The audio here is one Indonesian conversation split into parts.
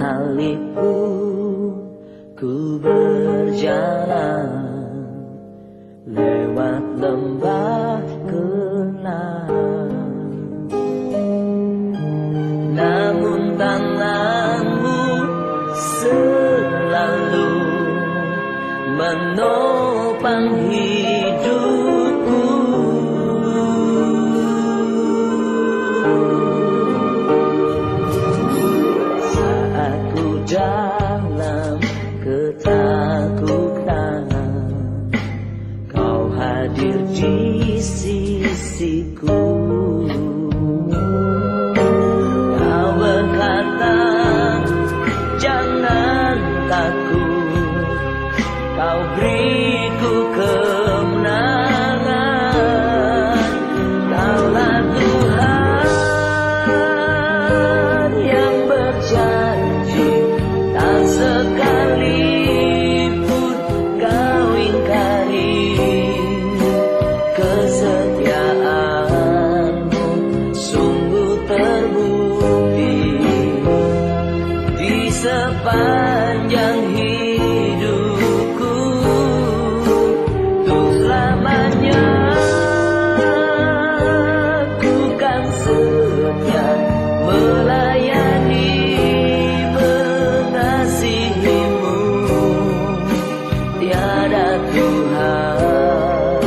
Sekalipun ku berjalan lewat lembah gelap, namun tanganmu selalu menopang hidupku. Saat ku dalam ketakutan, Kau hadir di sisiku. Kau berkata, jangan takut, Kau beriku kemenangan. Kaulah Tuhan yang berjanji, tak sekalipun Kau ingkari. Kesetiaan-Mu sungguh terbukti di sepanjang hidupku. Untuk selamanya ku kan setia melayani, mengasihi-Mu. Tiada Tuhan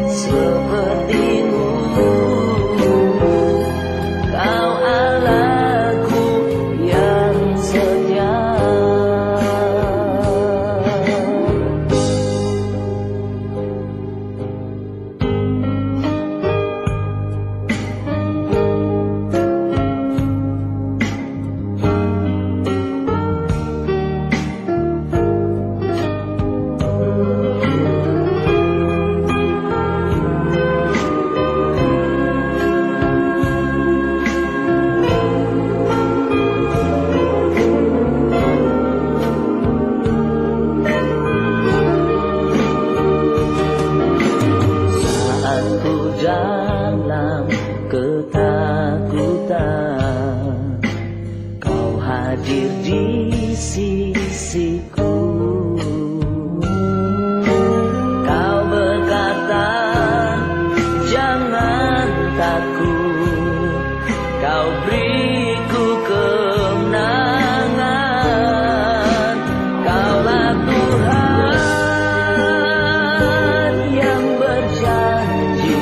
seperti-Mu. Kau Allahku yang setia. Saat ku dalam ketakutan, Kau hadir di sisiku. Kau berkata, jangan takut, Kau beriku kemenangan. Kaulah Tuhan yang berjanji,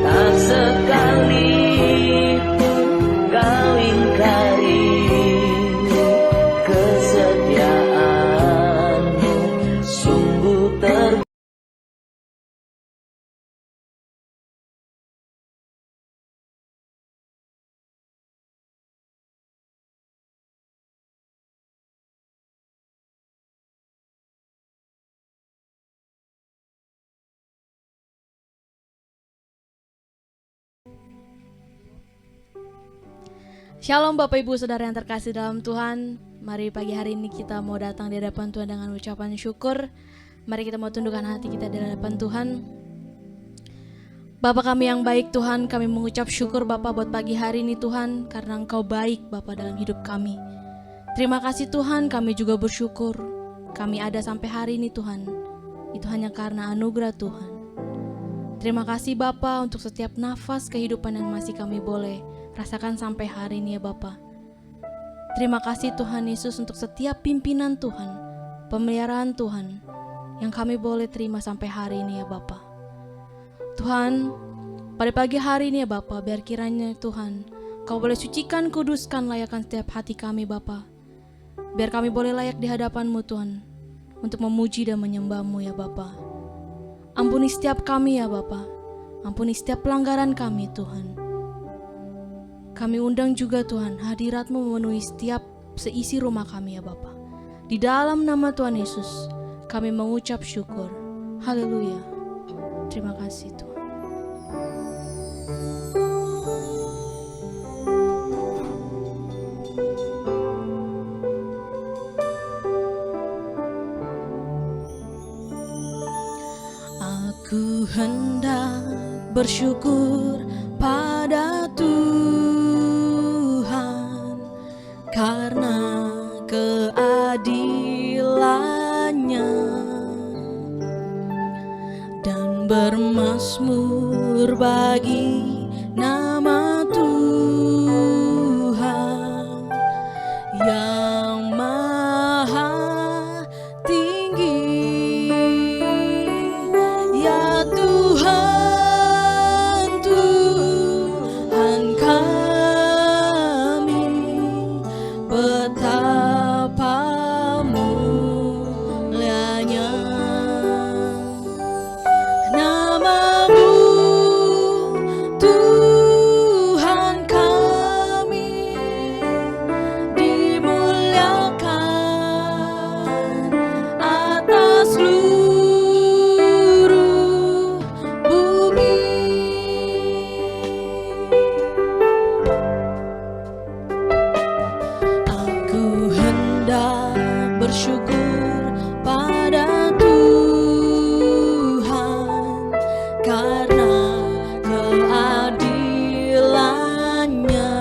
tak sekalipun Kau ingkari. Kesetiaan-Mu sungguh terbukti. Shalom Bapak Ibu Saudara yang terkasih dalam Tuhan. Mari pagi hari ini kita mau datang di hadapan Tuhan dengan ucapan syukur. Mari kita mau tundukkan hati kita di hadapan Tuhan. Bapa kami yang baik Tuhan, kami mengucap syukur Bapa buat pagi hari ini Tuhan, karena Engkau baik Bapa dalam hidup kami. Terima kasih Tuhan, kami juga bersyukur kami ada sampai hari ini Tuhan. Itu hanya karena anugerah Tuhan. Terima kasih Bapa untuk setiap nafas kehidupan yang masih kami boleh rasakan sampai hari ini ya Bapa. Terima kasih Tuhan Yesus untuk setiap pimpinan Tuhan, pemeliharaan Tuhan yang kami boleh terima sampai hari ini ya Bapa. Tuhan, pada pagi hari ini ya Bapa, biar kiranya Tuhan Kau boleh sucikan, kuduskan, layakkan setiap hati kami Bapa. Biar kami boleh layak di hadapan-Mu Tuhan, untuk memuji dan menyembah-Mu ya Bapa. Ampuni setiap kami ya Bapa, ampuni setiap pelanggaran kami Tuhan. Kami undang juga Tuhan, hadirat-Mu memenuhi setiap seisi rumah kami ya Bapa. Di dalam nama Tuhan Yesus, kami mengucap syukur. Haleluya. Terima kasih Tuhan. Aku hendak bersyukur pada Tuhan karena bagi nama Tuhan yang maha tinggi. Ya Tuhan, Tuhan kami, betapa mulianya nama-Mu, Tuhan kami, dimuliakan atas seluruh bumi. Aku hendak bersyukur pada Tuhan karena keadilannya,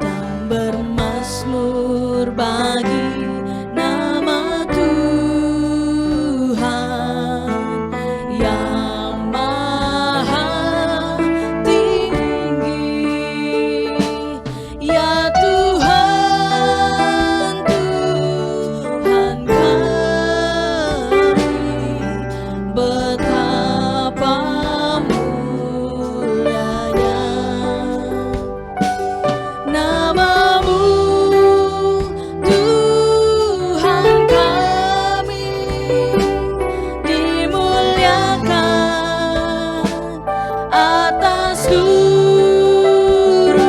dan bermazmur bagi nama Tuhan yang maha tinggi. Ya Tuhan, Tuhan kami, betapa mulianya nama-Mu, Tuhan kami, dimuliakan atas seluruh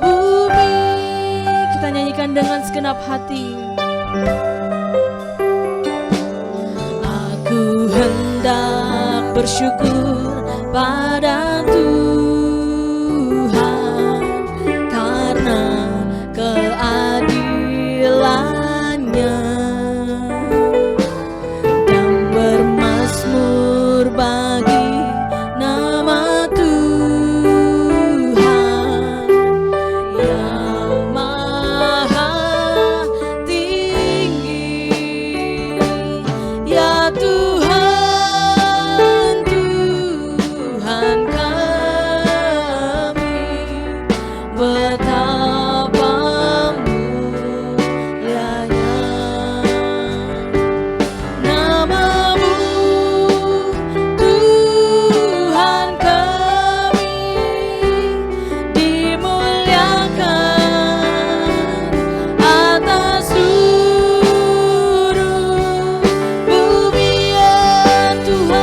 bumi. Kita nyanyikan dengan segenap hati. Aku hendak bersyukur pada Tuhan karena keadilannya, dan bermazmur bagi nama Tuhan yang maha tinggi. Ya Tuhan, Tuhan kami, betapa mulianya nama-Mu, Tuhan kami, dimuliakan atas seluruh bumi. Ya Tuhan,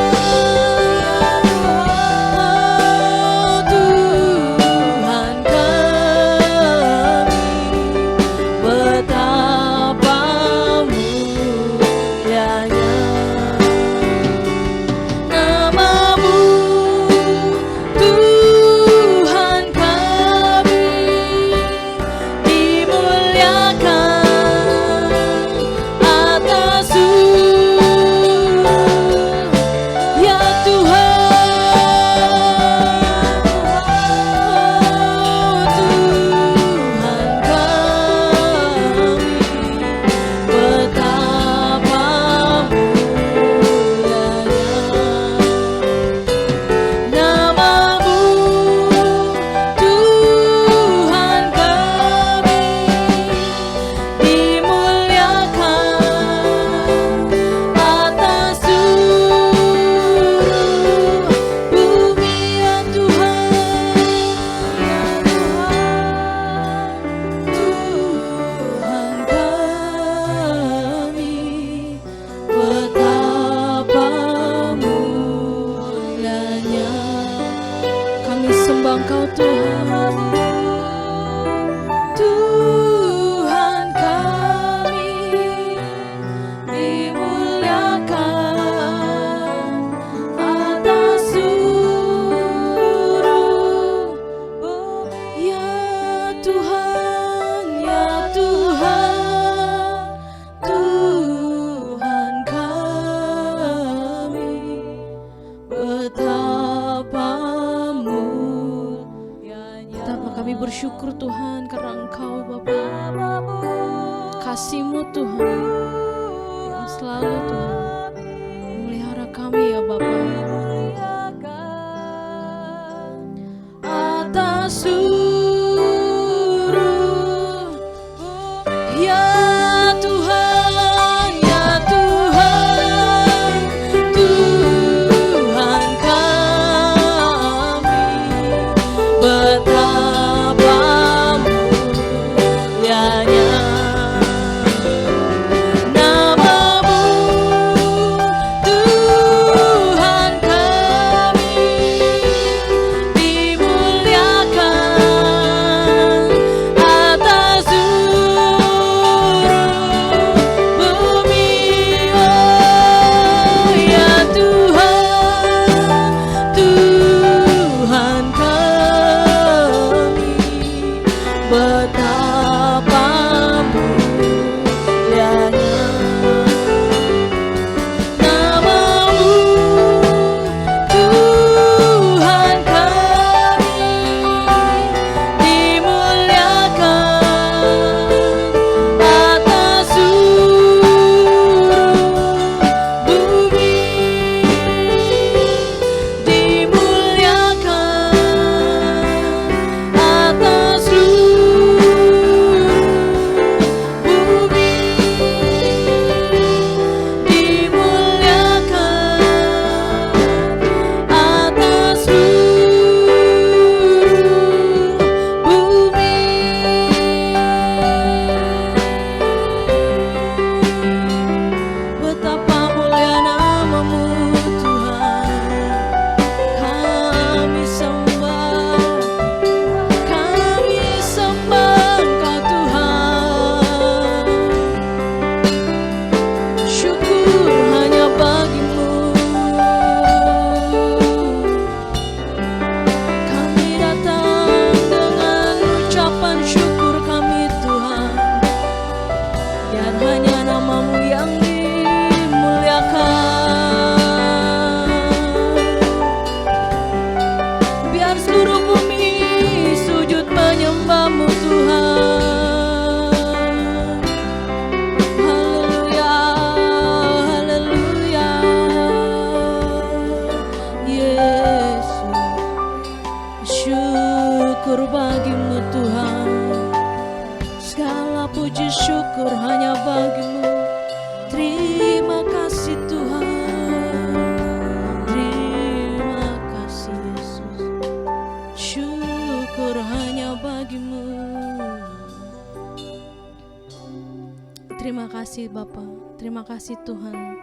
Tuhan kami, betapa mulianya nama-Mu, Tuhan kami, dimuliakan atas seluruh. Ya Tuhan, Tuhan kami, betapa mulianya nama-Mu, Tuhan kami, dimuliakan atas seluruh bumi. Ya Tuhan, Tuhan kami, betapa mulianya. Kami sembah Engkau Tuhan, Tuhan kami, dimuliakan atas seluruh bumi. Ya Tuhan, ya Tuhan, Tuhan kami, betapa mulianya. Betapa kami bersyukur Tuhan karena Engkau Bapa, kasih-Mu Tuhan yang selalu Tuhan memelihara kami ya Bapa. bagimu Tuhan. Segala puji syukur hanya bagimu. Terima kasih Tuhan. Terima kasih Yesus. Syukur hanya bagimu. Terima kasih Bapa. Terima kasih Tuhan.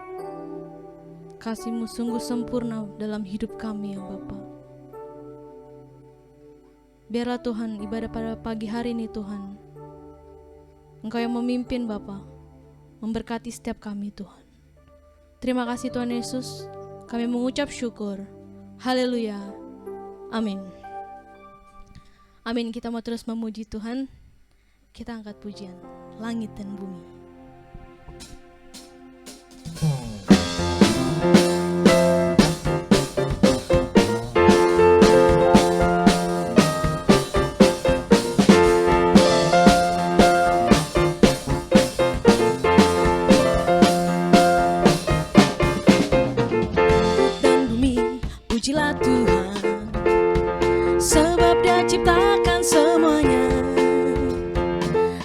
Kasih-Mu sungguh sempurna dalam hidup kami ya Bapa. Biarlah Tuhan ibadah pada pagi hari ini Tuhan, Engkau yang memimpin Bapa, memberkati setiap kami Tuhan. Terima kasih Tuhan Yesus, kami mengucap syukur. Haleluya. Amin. Amin. Kita mau terus memuji Tuhan. Kita angkat pujian langit dan bumi. Pujilah Tuhan, sebab Dia ciptakan semuanya.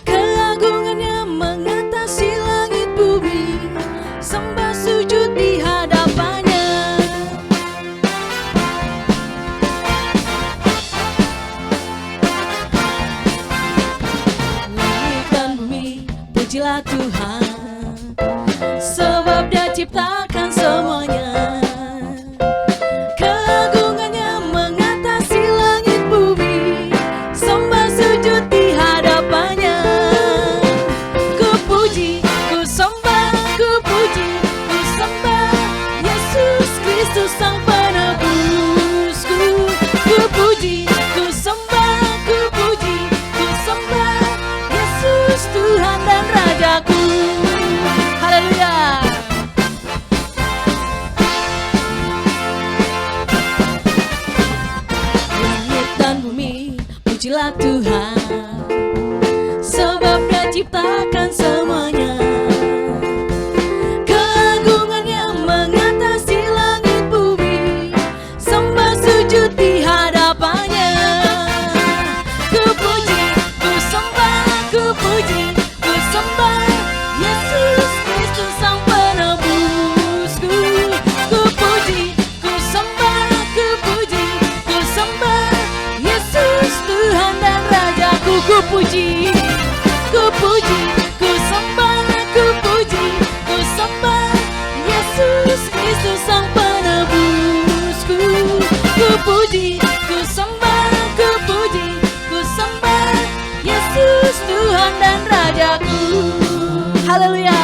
Keagungannya mengatasi langit bumi, sembah sujud di hadapannya. Langit dan bumi, pujilah Tuhan, sebab Dia ciptakan semuanya. Pujilah Tuhan, sebab Dia ciptakan semuanya. Keagungannya mengatasi langit bumi, sembah sujud di hadapannya. Ku puji, ku sembah, ku puji, ku sembah Yesus Kristus Sang Penebusku. Ku puji, ku sembah, ku puji, ku sembah Yesus Tuhan dan Rajaku. Ku puji, ku puji, ku sembah, ku puji, ku sembah Yesus Kristus Sang Penebusku. Ku puji, ku sembah, ku puji, ku sembah Yesus Tuhan dan Rajaku. Haleluya.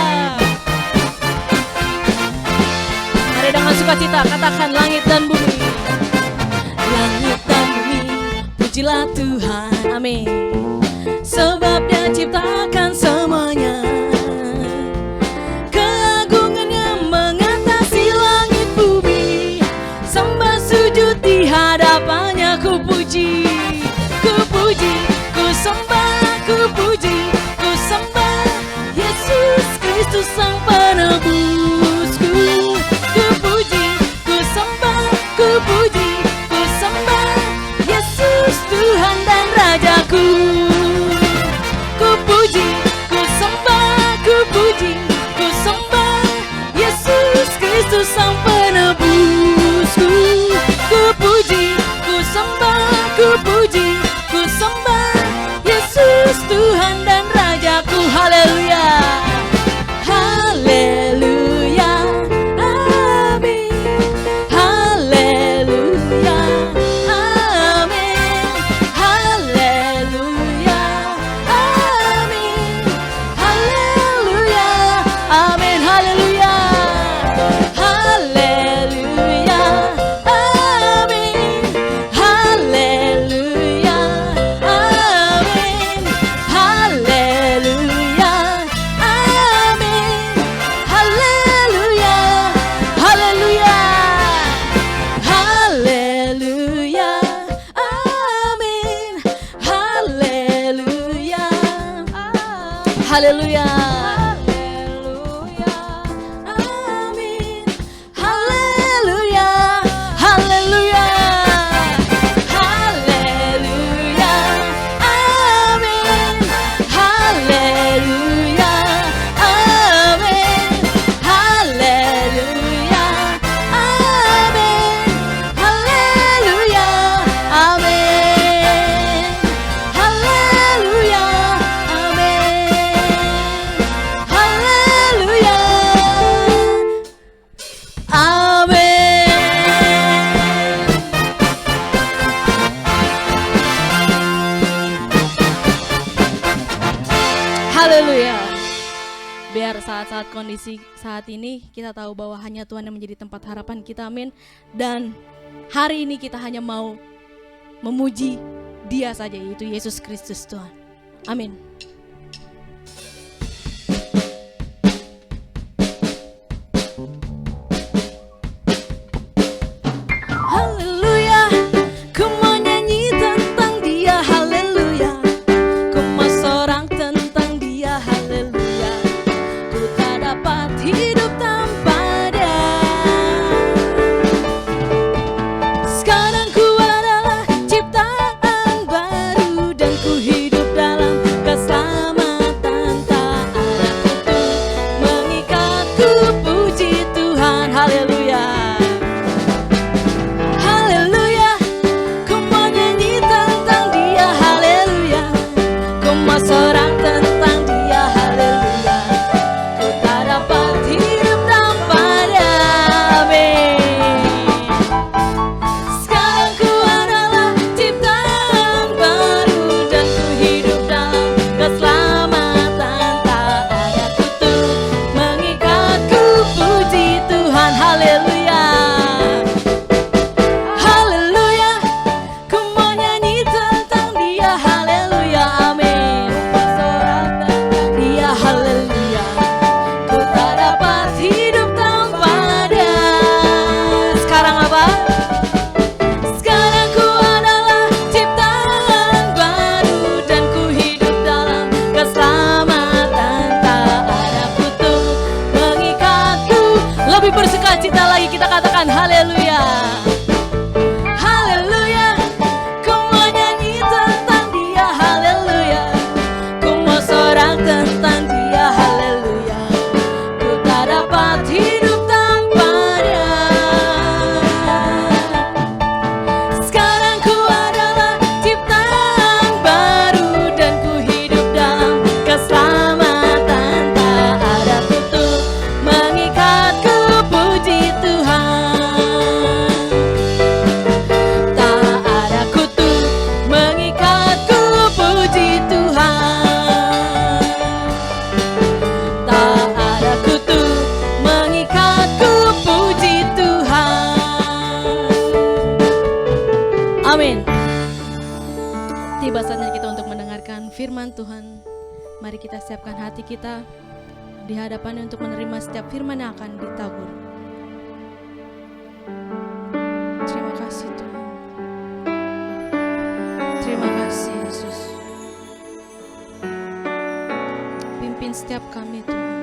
Mari dengan sukacita katakan langit dan bumi. Langit dan bumi, pujilah Tuhan. Amin. Sebab Dia ciptakan semuanya. Keagungannya mengatasi langit bumi, sembah sujud di hadapannya. Ku puji, ku puji, ku sembah, ku puji, ku sembah Yesus Kristus Sang Penebusku. Ku puji, ku sembah, ku puji, ku sembah Yesus Tuhan dan Rajaku. Ku puji, ku sembah, ku puji, ku sembah Yesus Kristus Sang Penebusku. Ku puji, ku sembah, ku puji, ku sembah Yesus Tuhan dan Rajaku. Haleluya. Haleluya. Amin. Haleluya. Amin. Haleluya. Amin. Haleluya. Amin. Haleluya. Haleluya. Amin. Haleluya. Amin. Haleluya. Amin. Haleluya. Haleluya. Haleluya. Amin. Haleluya. Haleluya. Haleluya. Amin. Haleluya. Haleluya. Haleluya. Haleluya. Biar saat-saat kondisi saat ini kita tahu bahwa hanya Tuhan yang menjadi tempat harapan kita, amin. Dan hari ini kita hanya mau memuji Dia saja, yaitu Yesus Kristus Tuhan. Amin. Haleluya, ku mau nyanyi tentang Dia, haleluya. Ku mau sorak tentang Dia, haleluya. Ku tak dapat hidup tanpa Dia. Sekarang ku adalah ciptaan baru, dan ku hidup dalam keselamatan. Tak ada kutuk mengikatku, puji Tuhan, haleluya. Haleluya, ku mau nyanyi tentang Dia, haleluya. Ku mau sorak tentang Dia, haleluya. Ku tak dapat hidup tanpa Dia, amin. Sekarang ku adalah ciptaan baru, dan ku hidup dalam keselamatan. Tak ada kutuk mengikatku, puji Tuhan, haleluya. Haleluya, ku mau nyanyi tentang Dia, haleluya, amin. Bersorak tentang Dia, haleluya. Ku tak dapat hidup tanpa Dia. Sekarang apa? Sekarang ku adalah ciptaan baru, dan ku hidup dalam keselamatan. Tak ada kutuk mengikatku. Lebih bersukacita lagi kita katakan haleluya. Haleluya, ku mau nyanyi tentang Dia, haleluya. Ku mau sorak tentang Dia, haleluya. Ku tak dapat hidup tanpa Dia. Sekarang ku adalah ciptaan baru, dan ku hidup dalam keselamatan. Tak ada kutuk mengikatku, puji Tuhan. Tak ada kutuk mengikatku, puji Tuhan. Tak ada kutuk mengikatku, puji Tuhan. Amin. Tiba saatnya kita untuk mendengarkan firman Tuhan. Mari kita siapkan hati kita di hadapannya untuk menerima setiap firman yang akan ditabur. Terima kasih Tuhan. Terima kasih Yesus. Pimpin setiap kami Tuhan.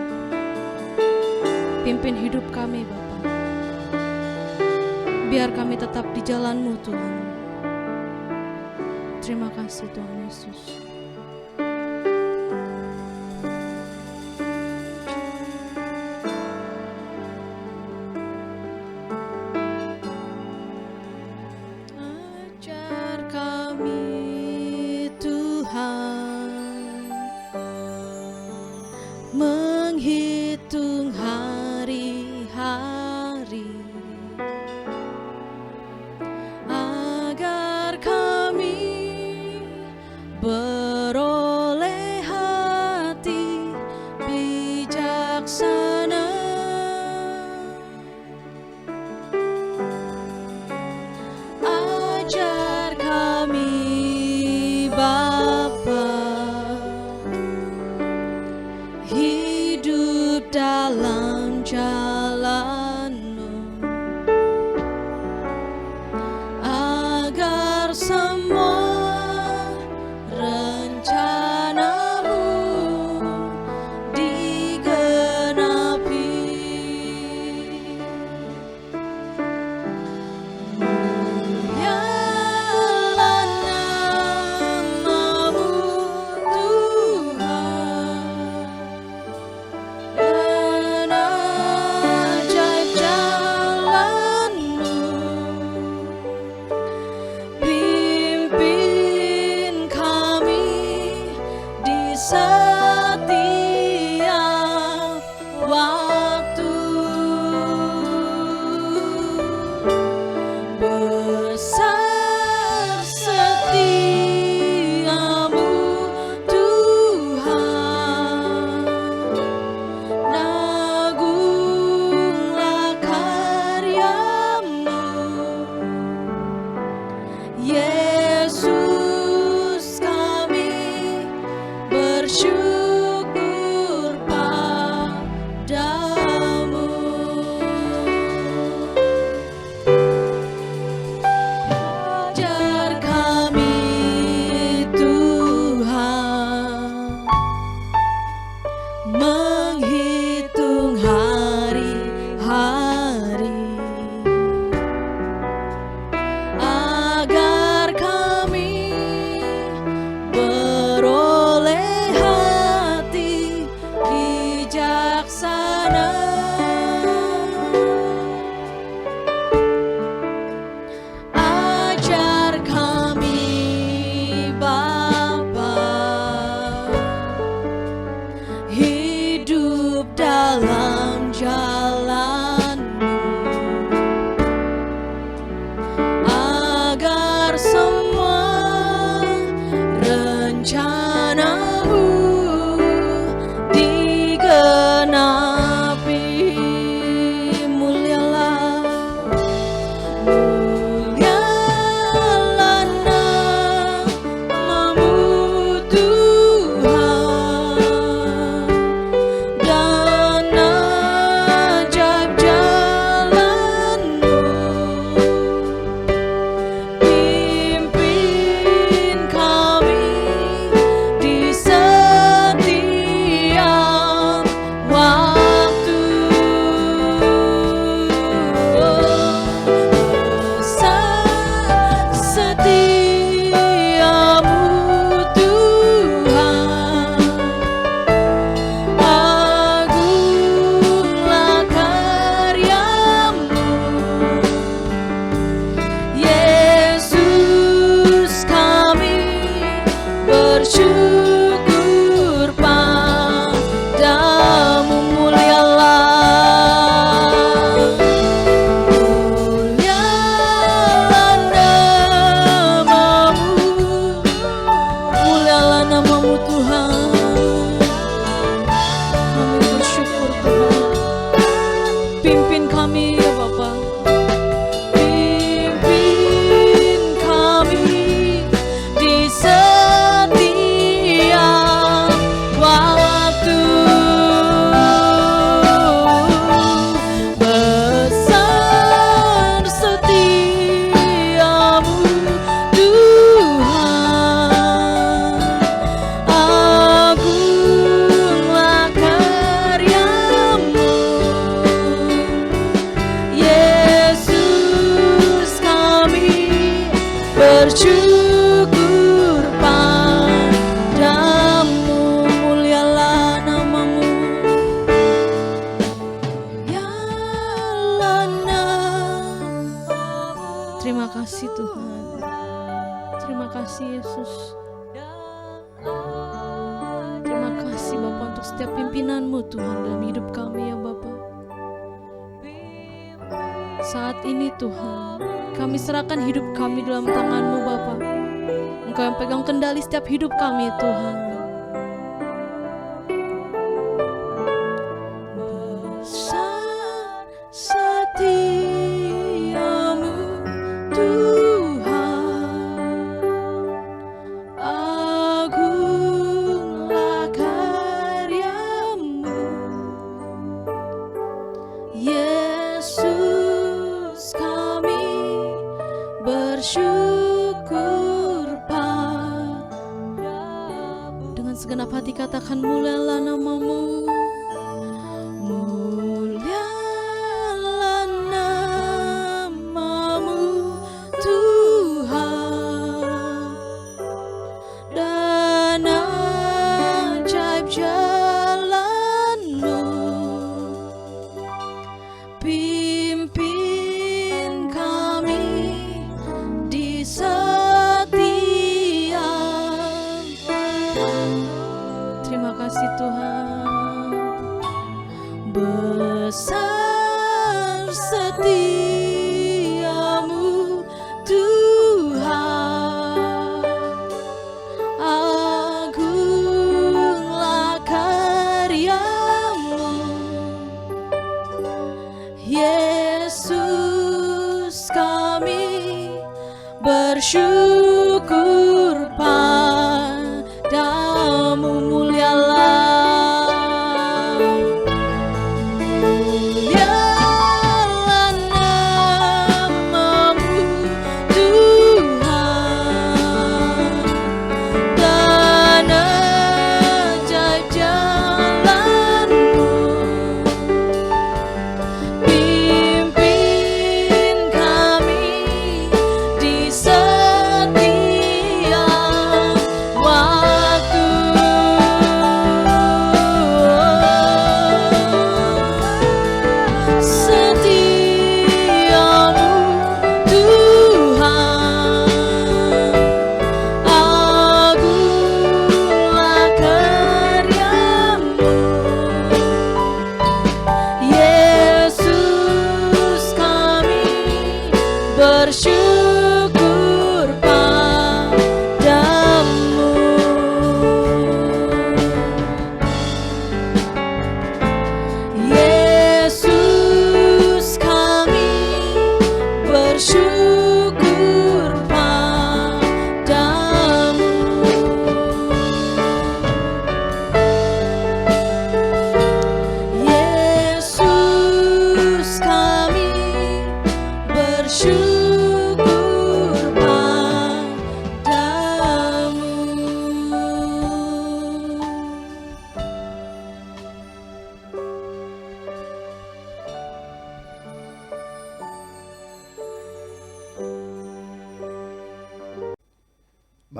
Pimpin hidup kami Bapa. Biar kami tetap di jalan-Mu Tuhan. Terima kasih Tuhan Yesus. Ajar kami Tuhan menghitung hari-hari, agar kami beroleh hati bijaksana. Ajar kami Bapa hidup dalam jalan-Mu, agar semua rencana bersyukur padamu. Ajar kami Tuhan menghitung hari-hari, agar kami beroleh hati bijaksana. Ajar kami Bapa hidup dalam jalan-Mu, agar semua rencana-Mu digenapi. Mulialah, mulialah nama-Mu Tuhan, dan ajaib jalan-Mu. Pimpin kami di setiap waktu. Besar setiamu Tuhan, agunglah karya-Mu. Yesus, kami bersyukur padamu. Mulialah, mulialah nama-Mu, mulialah nama-Mu Tuhan. Kami bersyukur Tuhan. Pimpin kami ya Bapa, pimpin kami di setiap waktu. Besar setiamu Tuhan, agunglah karya-Mu. Yesus, kami bersyukur padamu. Mulialah nama-Mu, mulialah nama-Mu. Terima kasih Tuhan. Terima kasih Yesus. Terima kasih Bapa untuk setiap pimpinan-Mu Tuhan dalam hidup kami ya Bapa. Saat ini Tuhan, kami serahkan hidup kami dalam tangan-Mu Bapa. Engkau yang pegang kendali setiap hidup kami Tuhan. Besar setiamu Tuhan, agunglah karya-Mu. Yesus, kami bersyukur padamu. Dengan segenap hati katakan mulialah nama-Mu. Mulialah nama-Mu Tuhan, dan ajaib jalan-Mu. Pimpin kami di setiap. Terima kasih Tuhan. Besar setiamu Tuhan, agunglah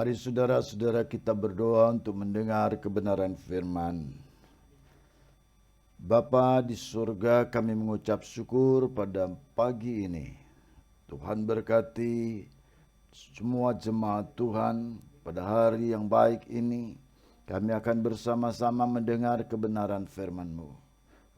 Mari saudara-saudara kita berdoa untuk mendengar kebenaran firman. Bapa di surga, kami mengucap syukur pada pagi ini. Tuhan berkati semua jemaat Tuhan pada hari yang baik ini. Kami akan bersama-sama mendengar kebenaran firman-Mu.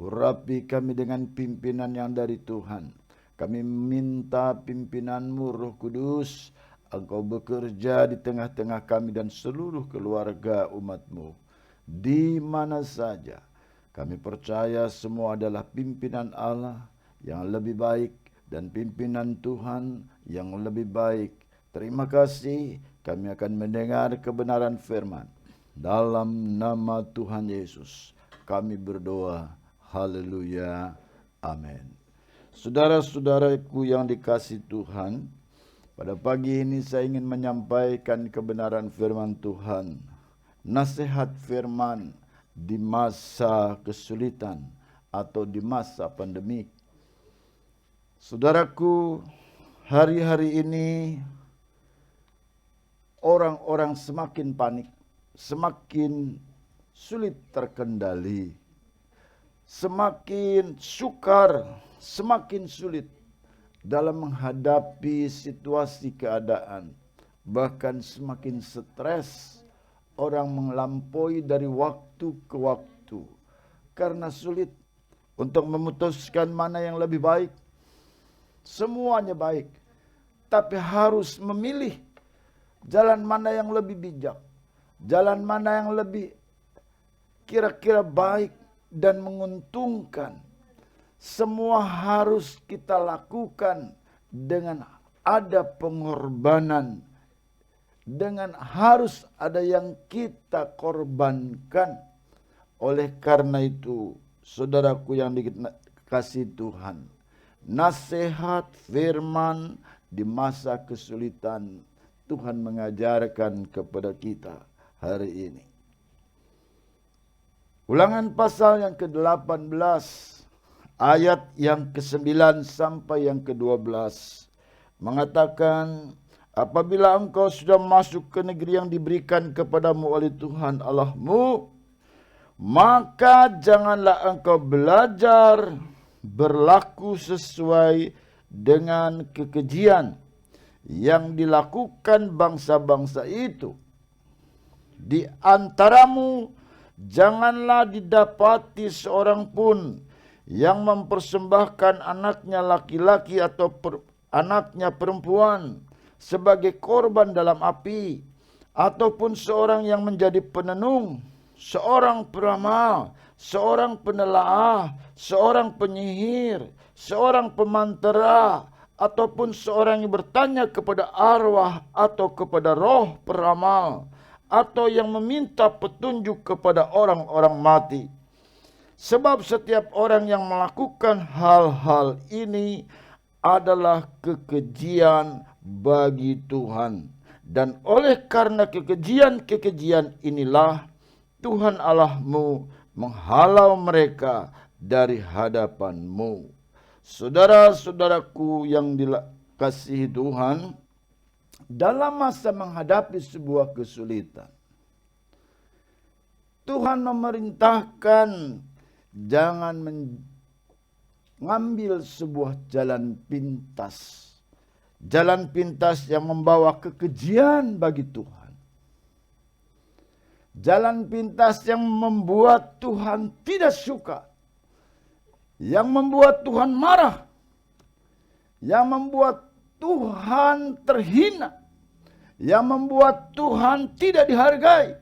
Urapi kami dengan pimpinan yang dari Tuhan. Kami minta pimpinan-Mu Roh Kudus, Engkau bekerja di tengah-tengah kami dan seluruh keluarga umat-Mu. Di mana saja, kami percaya semua adalah pimpinan Allah yang lebih baik dan pimpinan Tuhan yang lebih baik. Terima kasih, kami akan mendengar kebenaran firman. Dalam nama Tuhan Yesus, kami berdoa. Haleluya. Amin. Saudara-saudaraku yang dikasihi Tuhan, pada pagi ini saya ingin menyampaikan kebenaran firman Tuhan. Nasihat firman di masa kesulitan atau di masa pandemik. Saudaraku, hari-hari ini orang-orang semakin panik, semakin sulit terkendali, semakin sukar, semakin sulit dalam menghadapi situasi keadaan, bahkan semakin stres, orang melampaui dari waktu ke waktu, karena sulit untuk memutuskan mana yang lebih baik. Semuanya baik, tapi harus memilih jalan mana yang lebih bijak, jalan mana yang lebih kira-kira baik dan menguntungkan. Semua harus kita lakukan dengan ada pengorbanan, dengan harus ada yang kita korbankan. Oleh karena itu, saudaraku yang dikasihi Tuhan, nasihat firman di masa kesulitan Tuhan mengajarkan kepada kita hari ini. Ulangan pasal yang ke-18 ayat yang ke-9 sampai yang ke-12 mengatakan, apabila engkau sudah masuk ke negeri yang diberikan kepadamu oleh Tuhan Allahmu, maka janganlah engkau belajar berlaku sesuai dengan kekejian yang dilakukan bangsa-bangsa itu. Di antaramu janganlah didapati seorang pun yang mempersembahkan anaknya laki-laki atau anaknya perempuan sebagai korban dalam api, ataupun seorang yang menjadi penenung, seorang peramal, seorang penelaah, seorang penyihir, seorang pemantera, ataupun seorang yang bertanya kepada arwah atau kepada roh peramal, atau yang meminta petunjuk kepada orang-orang mati. Sebab setiap orang yang melakukan hal-hal ini adalah kekejian bagi Tuhan. Dan oleh karena kekejian-kekejian inilah Tuhan Allahmu menghalau mereka dari hadapanmu. Saudara-saudaraku yang dikasihi Tuhan, dalam masa menghadapi sebuah kesulitan, Tuhan memerintahkan jangan mengambil sebuah jalan pintas. Jalan pintas yang membawa kekejian bagi Tuhan. Jalan pintas yang membuat Tuhan tidak suka. Yang membuat Tuhan marah. Yang membuat Tuhan terhina. Yang membuat Tuhan tidak dihargai.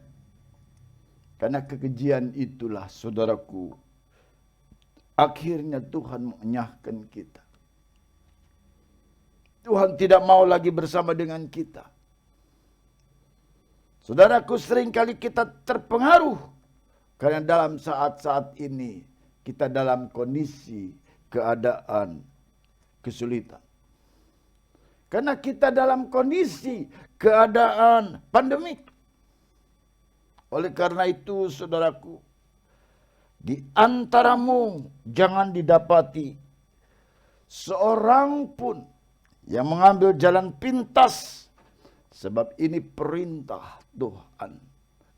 Karena kekejian itulah, saudaraku, akhirnya Tuhan mengenyahkan kita. Tuhan tidak mau lagi bersama dengan kita. Saudaraku, seringkali kita terpengaruh. Karena dalam saat-saat ini, kita dalam kondisi keadaan kesulitan. Karena kita dalam kondisi keadaan pandemik. Oleh karena itu, saudaraku, di antaramu jangan didapati seorang pun yang mengambil jalan pintas Sebab ini perintah Tuhan.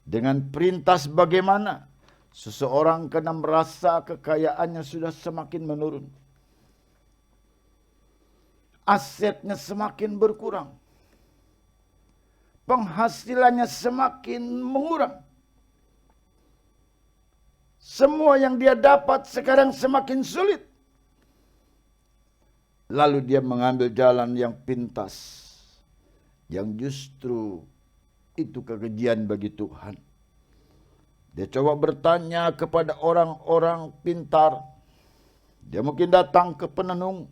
Dengan perintah bagaimana? Seseorang kena merasa kekayaannya sudah semakin menurun. Asetnya semakin berkurang. Penghasilannya semakin mengurang. Semua yang dia dapat sekarang semakin sulit. Lalu dia mengambil jalan yang pintas. Yang justru itu kekejian bagi Tuhan. Dia coba bertanya kepada orang-orang pintar. Dia mungkin datang ke penenung,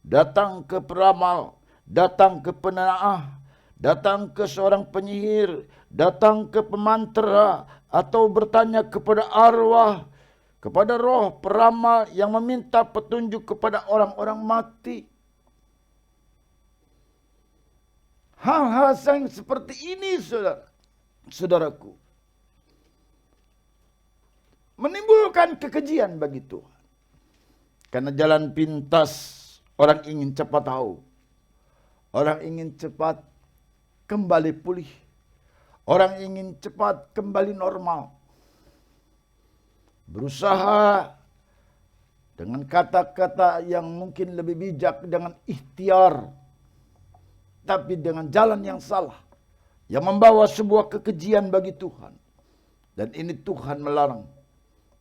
datang ke peramal, datang ke penaah, datang ke seorang penyihir, datang ke pemantra, atau bertanya kepada arwah, kepada roh peramal yang meminta petunjuk kepada orang-orang mati. Hal-hal yang seperti ini, saudaraku, menimbulkan kekejian bagi Tuhan. Karena jalan pintas, orang ingin cepat tahu. Orang ingin cepat kembali pulih. Orang ingin cepat kembali normal. Berusaha dengan kata-kata yang mungkin lebih bijak, dengan ikhtiar, tapi dengan jalan yang salah, yang membawa sebuah kekejian bagi Tuhan. Dan ini Tuhan melarang,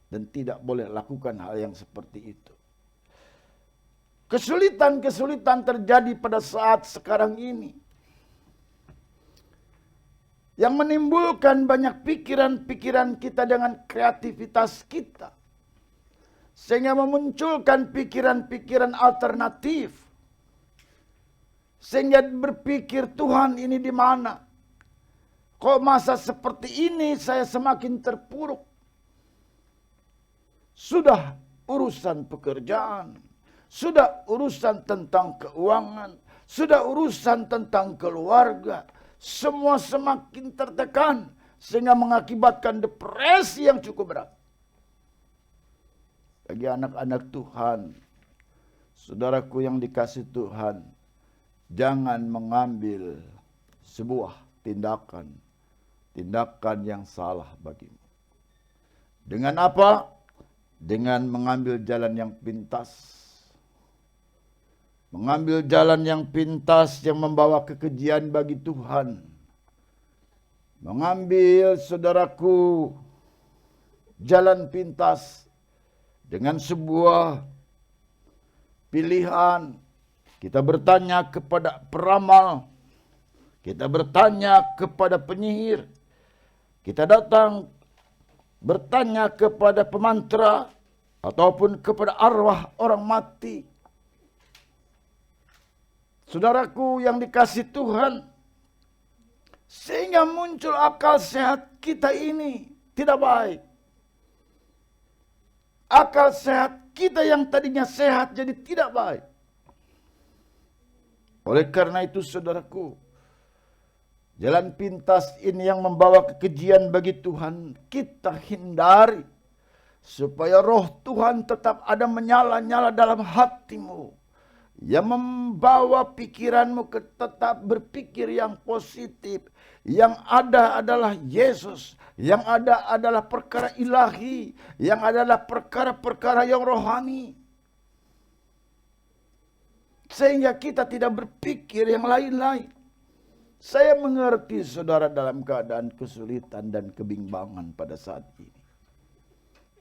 dan tidak boleh lakukan hal yang seperti itu. Kesulitan-kesulitan terjadi pada saat sekarang ini, yang menimbulkan banyak pikiran-pikiran kita dengan kreativitas kita, sehingga memunculkan pikiran-pikiran alternatif. Sehingga berpikir, Tuhan ini di mana? Kok masa seperti ini saya semakin terpuruk? Sudah urusan pekerjaan, sudah urusan tentang keuangan, sudah urusan tentang keluarga, semua semakin tertekan sehingga mengakibatkan depresi yang cukup berat. Bagi anak-anak Tuhan, saudaraku yang dikasihi Tuhan, jangan mengambil sebuah tindakan yang salah bagimu. Dengan apa? Dengan mengambil jalan yang pintas. Mengambil jalan yang pintas yang membawa kekejian bagi Tuhan. Mengambil, saudaraku, jalan pintas dengan sebuah pilihan. Kita bertanya kepada peramal, kita bertanya kepada penyihir, kita datang bertanya kepada pemantra, ataupun kepada arwah orang mati. Saudaraku yang dikasihi Tuhan, sehingga muncul akal sehat kita ini tidak baik. Akal sehat kita yang tadinya sehat jadi tidak baik. Oleh karena itu, saudaraku, jalan pintas ini yang membawa kekejian bagi Tuhan, kita hindari. Supaya roh Tuhan tetap ada menyala-nyala dalam hatimu. Yang membawa pikiranmu ke tetap berpikir yang positif. Yang ada adalah Yesus. Yang ada adalah perkara ilahi. Yang adalah perkara-perkara yang rohani. Sehingga kita tidak berpikir yang lain-lain. Saya mengerti saudara dalam keadaan kesulitan dan kebimbangan pada saat ini.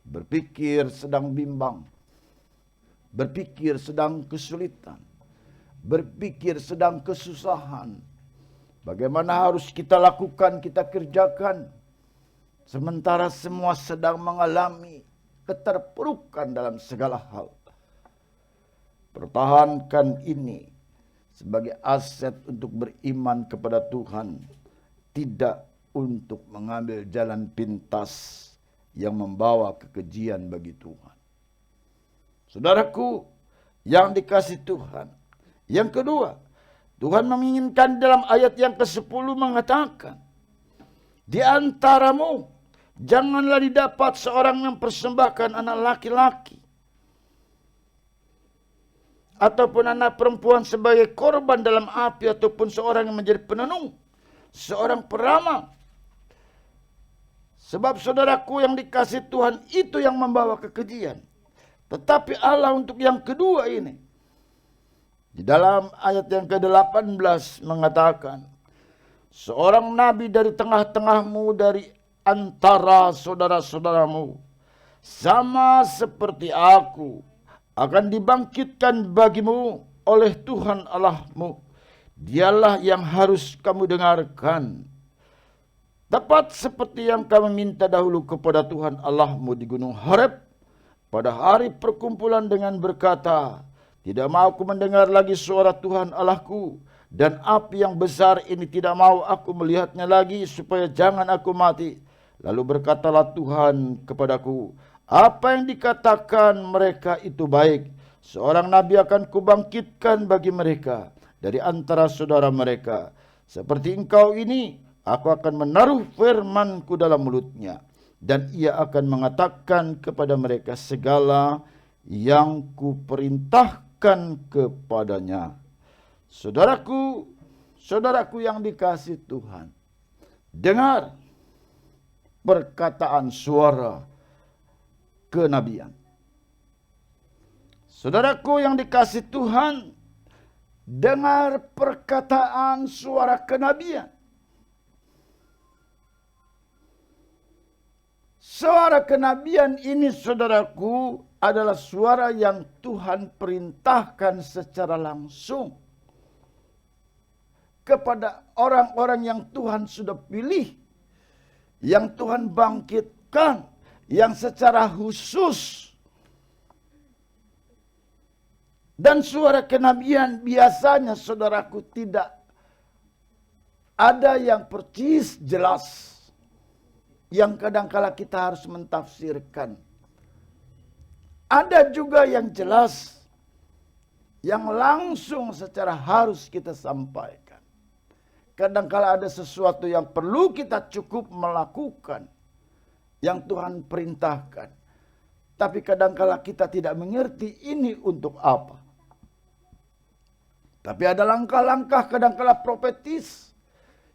Berpikir sedang bimbang. Berpikir sedang kesulitan. Berpikir sedang kesusahan. Bagaimana harus kita lakukan, kita kerjakan. Sementara semua sedang mengalami keterpurukan dalam segala hal. Pertahankan ini sebagai aset untuk beriman kepada Tuhan. Tidak untuk mengambil jalan pintas yang membawa kekejian bagi Tuhan. Saudaraku yang dikasihi Tuhan. Yang kedua, Tuhan menginginkan dalam ayat yang ke-10 mengatakan, di antaramu janganlah didapat seorang yang mempersembahkan anak laki-laki ataupun anak perempuan sebagai korban dalam api, ataupun seorang yang menjadi penenung seorang peramal. Sebab saudaraku yang dikasih Tuhan itu yang membawa kekejian. Tetapi Allah untuk yang kedua ini. Di dalam ayat yang ke-18 mengatakan, seorang nabi dari tengah-tengahmu, dari antara saudara-saudaramu, sama seperti aku, akan dibangkitkan bagimu oleh Tuhan Allahmu. Dialah yang harus kamu dengarkan. Tepat seperti yang kami minta dahulu kepada Tuhan Allahmu di Gunung Horeb pada hari perkumpulan dengan berkata, tidak mau aku mendengar lagi suara Tuhan Allahku, dan api yang besar ini tidak mau aku melihatnya lagi, supaya jangan aku mati. Lalu berkatalah Tuhan kepadaku, apa yang dikatakan mereka itu baik. Seorang nabi akan kubangkitkan bagi mereka dari antara saudara mereka. Seperti engkau ini, aku akan menaruh firmanku dalam mulutnya, dan ia akan mengatakan kepada mereka segala yang kuperintahkan kepadanya. Saudaraku, saudaraku yang dikasihi Tuhan, dengar perkataan suara kenabian. Saudaraku yang dikasihi Tuhan, dengar perkataan suara kenabian. Suara kenabian ini, saudaraku, adalah suara yang Tuhan perintahkan secara langsung kepada orang-orang yang Tuhan sudah pilih, yang Tuhan bangkitkan, yang secara khusus. Dan suara kenabian biasanya, saudaraku, tidak ada yang percis jelas, yang kadangkala kita harus mentafsirkan. Ada juga yang jelas, yang langsung secara harus kita sampaikan. Kadangkala ada sesuatu yang perlu kita cukup melakukan, yang Tuhan perintahkan. Tapi kadangkala kita tidak mengerti ini untuk apa. Tapi ada langkah-langkah kadangkala profetis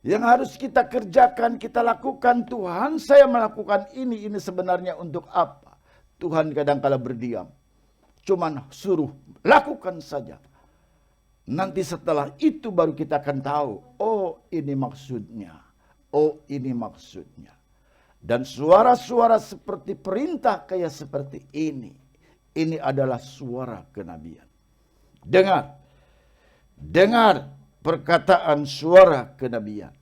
yang harus kita kerjakan, kita lakukan. Tuhan, saya melakukan ini sebenarnya untuk apa? Tuhan kadangkala berdiam. Cuman suruh, lakukan saja. Nanti setelah itu baru kita akan tahu, oh ini maksudnya. Oh ini maksudnya. Dan suara-suara seperti perintah kayak seperti ini adalah suara kenabian. Dengar. Dengar perkataan suara kenabian.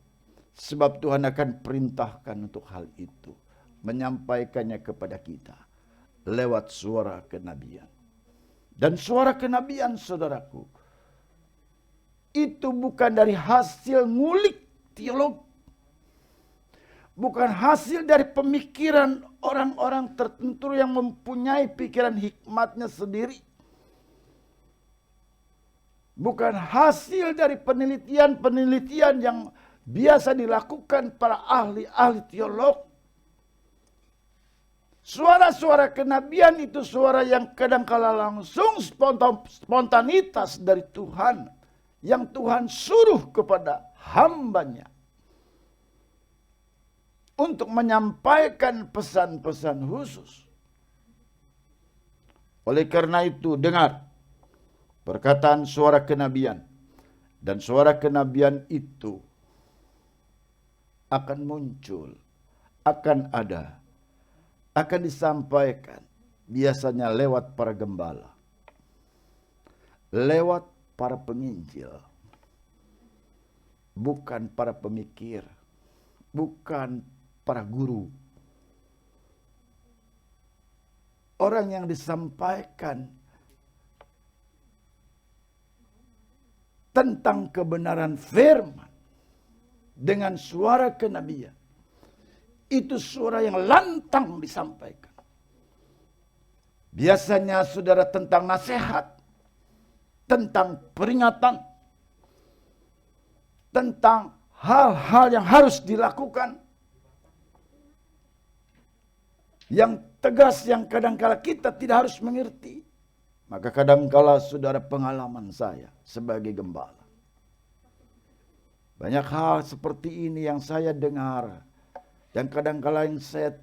Sebab Tuhan akan perintahkan untuk hal itu. Menyampaikannya kepada kita lewat suara kenabian. Dan suara kenabian, saudaraku, itu bukan dari hasil ngulik teolog. Bukan hasil dari pemikiran orang-orang tertentu yang mempunyai pikiran hikmatnya sendiri. Bukan hasil dari penelitian-penelitian yang biasa dilakukan para ahli-ahli teolog. Suara-suara kenabian itu suara yang kadangkala langsung spontanitas dari Tuhan. Yang Tuhan suruh kepada hambanya. Untuk menyampaikan pesan-pesan khusus. Oleh karena itu, dengar perkataan suara kenabian. Dan suara kenabian itu akan muncul, akan ada, akan disampaikan. Biasanya lewat para gembala, lewat para penginjil, bukan para pemikir, bukan para guru. Orang yang disampaikan tentang kebenaran firman dengan suara kenabian, itu suara yang lantang disampaikan. Biasanya saudara tentang nasihat, tentang peringatan, tentang hal-hal yang harus dilakukan, yang tegas, yang kadangkala kita tidak harus mengerti. Maka kadangkala saudara, pengalaman saya sebagai gembala, Banyak hal seperti ini yang saya dengar. Dan kadang-kala yang saya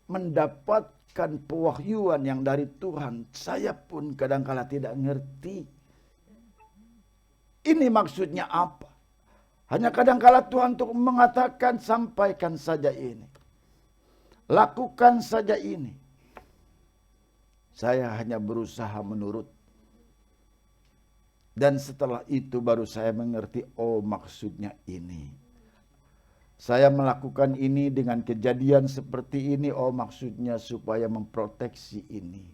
mendapatkan pewahyuan yang dari Tuhan, saya pun kadang-kala tidak ngerti. Ini maksudnya apa? Hanya kadang-kala Tuhan untuk mengatakan, sampaikan saja ini. Lakukan saja ini. Saya hanya berusaha menurut. Dan setelah itu baru saya mengerti, oh maksudnya ini. Saya melakukan ini dengan kejadian seperti ini, oh maksudnya supaya memproteksi ini.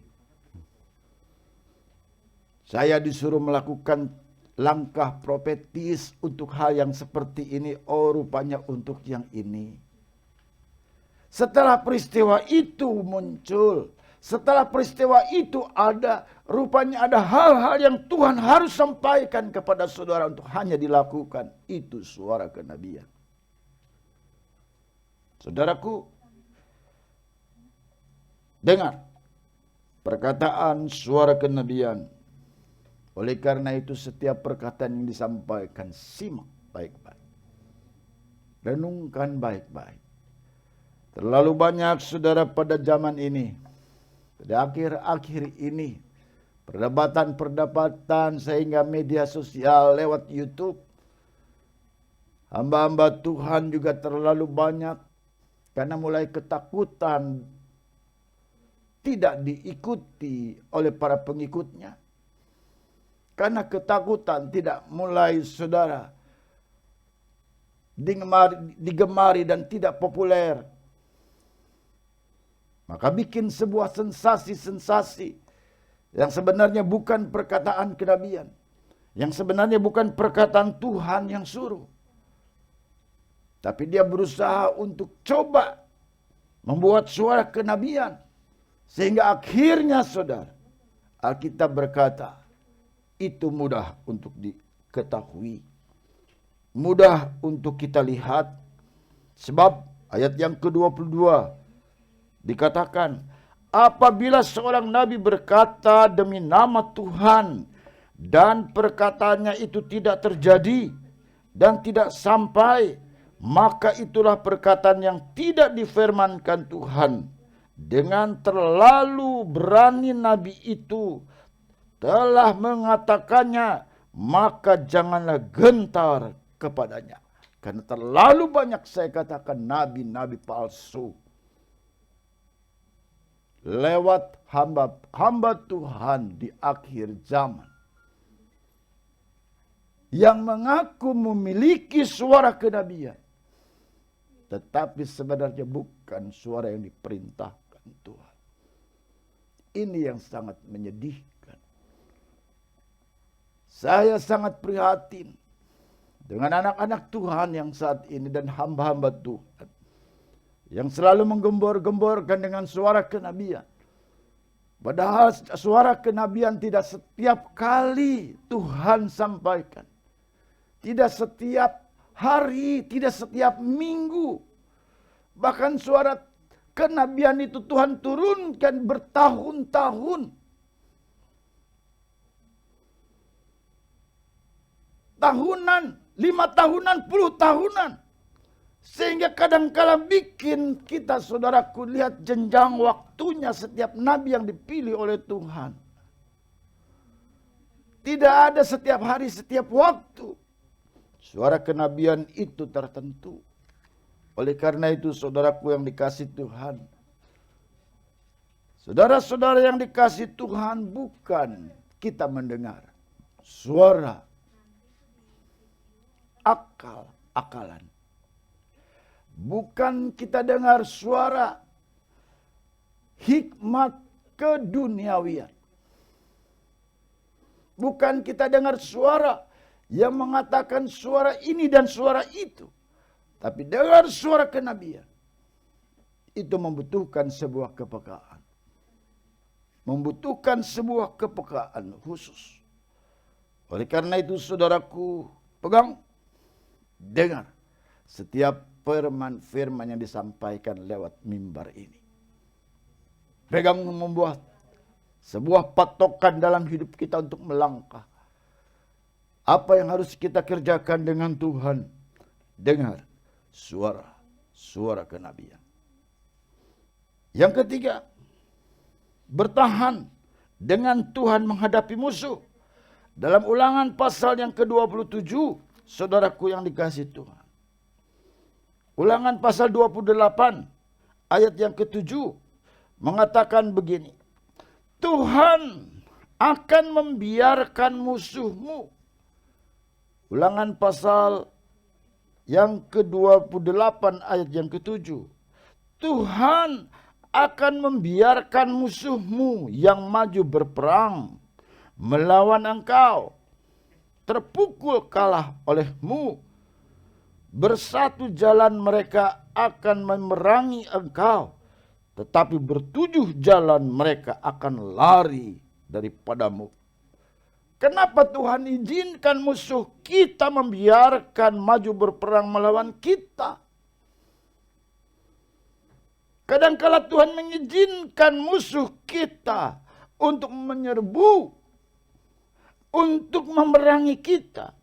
Saya disuruh melakukan langkah profetis untuk hal yang seperti ini, oh rupanya untuk yang ini. Setelah peristiwa itu muncul, setelah peristiwa itu ada, rupanya ada hal-hal yang Tuhan harus sampaikan kepada saudara untuk hanya dilakukan. Itu suara kenabian. Saudaraku, dengar perkataan suara kenabian. Oleh karena itu setiap perkataan yang disampaikan, simak baik-baik. Renungkan baik-baik. Terlalu banyak saudara pada zaman ini, pada akhir-akhir ini, perdebatan-perdebatan sehingga media sosial lewat YouTube. Hamba-hamba Tuhan juga terlalu banyak karena mulai ketakutan tidak diikuti oleh para pengikutnya. Karena ketakutan tidak mulai saudara digemari dan tidak populer. Maka bikin sebuah sensasi-sensasi yang sebenarnya bukan perkataan kenabian. Yang sebenarnya bukan perkataan Tuhan yang suruh. Tapi dia berusaha untuk coba membuat suara kenabian. Sehingga akhirnya saudara, Alkitab berkata, itu mudah untuk diketahui. Mudah untuk kita lihat. Sebab ayat yang ke-22 dikatakan, apabila seorang nabi berkata demi nama Tuhan dan perkataannya itu tidak terjadi dan tidak sampai, maka itulah perkataan yang tidak difirmankan Tuhan. Dengan terlalu berani nabi itu telah mengatakannya, maka janganlah gentar kepadanya. Karena terlalu banyak saya katakan nabi-nabi palsu. Lewat hamba Tuhan di akhir zaman. Yang mengaku memiliki suara kenabian. Tetapi sebenarnya bukan suara yang diperintahkan Tuhan. Ini yang sangat menyedihkan. Saya sangat prihatin dengan anak-anak Tuhan yang saat ini dan hamba-hamba Tuhan. Yang selalu menggembor-gemborkan dengan suara kenabian. Padahal suara kenabian tidak setiap kali Tuhan sampaikan. Tidak setiap hari, tidak setiap minggu. Bahkan suara kenabian itu Tuhan turunkan bertahun-tahun. Tahunan, 5 tahunan, 10 tahunan. Sehingga kadang-kala bikin kita saudaraku lihat jenjang waktunya setiap nabi yang dipilih oleh Tuhan. Tidak ada setiap hari, setiap waktu. Suara kenabian itu tertentu. Oleh karena itu saudaraku yang dikasih Tuhan. Saudara-saudara yang dikasih Tuhan, bukan kita mendengar suara akal-akalan. Bukan kita dengar suara hikmat keduniawian. Bukan kita dengar suara yang mengatakan suara ini dan suara itu. Tapi dengar suara kenabian. Itu membutuhkan sebuah kepekaan. Membutuhkan sebuah kepekaan khusus. Oleh karena itu saudaraku, pegang, dengar setiap firman-firman yang disampaikan lewat mimbar ini. Pegang, membuat sebuah patokan dalam hidup kita untuk melangkah. Apa yang harus kita kerjakan dengan Tuhan? Dengar suara kenabian. Yang ketiga, bertahan dengan Tuhan menghadapi musuh. Dalam Ulangan pasal yang ke-27, saudaraku yang dikasihi Tuhan. Ulangan pasal 28 ayat yang ke-7 mengatakan begini. Tuhan akan membiarkan musuhmu. Ulangan pasal yang ke-28 ayat yang ke-7. Tuhan akan membiarkan musuhmu yang maju berperang melawan engkau terpukul kalah olehmu. Bersatu jalan mereka akan memerangi engkau, tetapi bertujuh jalan mereka akan lari daripadamu. Kenapa Tuhan izinkan musuh kita membiarkan maju berperang melawan kita? Kadangkala Tuhan mengizinkan musuh kita untuk menyerbu, untuk memerangi kita.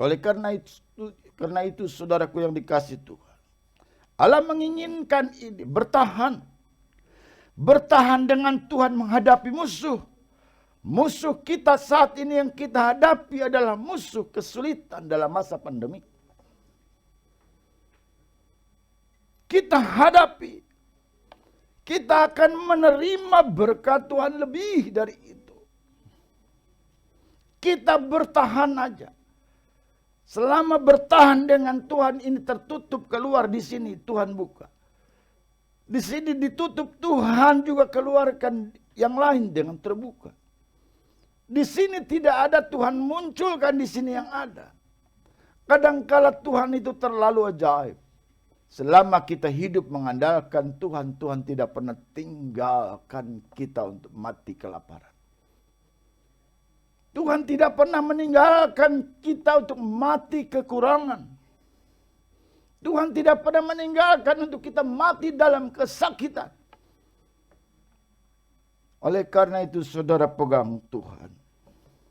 Oleh karena itu saudaraku yang dikasihi Tuhan, Allah menginginkan ini bertahan. Bertahan dengan Tuhan menghadapi musuh. Musuh kita saat ini yang kita hadapi adalah musuh kesulitan dalam masa pandemi. Kita hadapi. Kita akan menerima berkat Tuhan lebih dari itu. Kita bertahan aja. Selama bertahan dengan Tuhan ini tertutup keluar, di sini Tuhan buka. Di sini ditutup, Tuhan juga keluarkan yang lain dengan terbuka. Di sini tidak ada, Tuhan munculkan di sini yang ada. Kadangkala Tuhan itu terlalu ajaib. Selama kita hidup mengandalkan Tuhan, Tuhan tidak pernah tinggalkan kita untuk mati kelaparan. Tuhan tidak pernah meninggalkan kita untuk mati kekurangan. Tuhan tidak pernah meninggalkan untuk kita mati dalam kesakitan. Oleh karena itu saudara pegang Tuhan.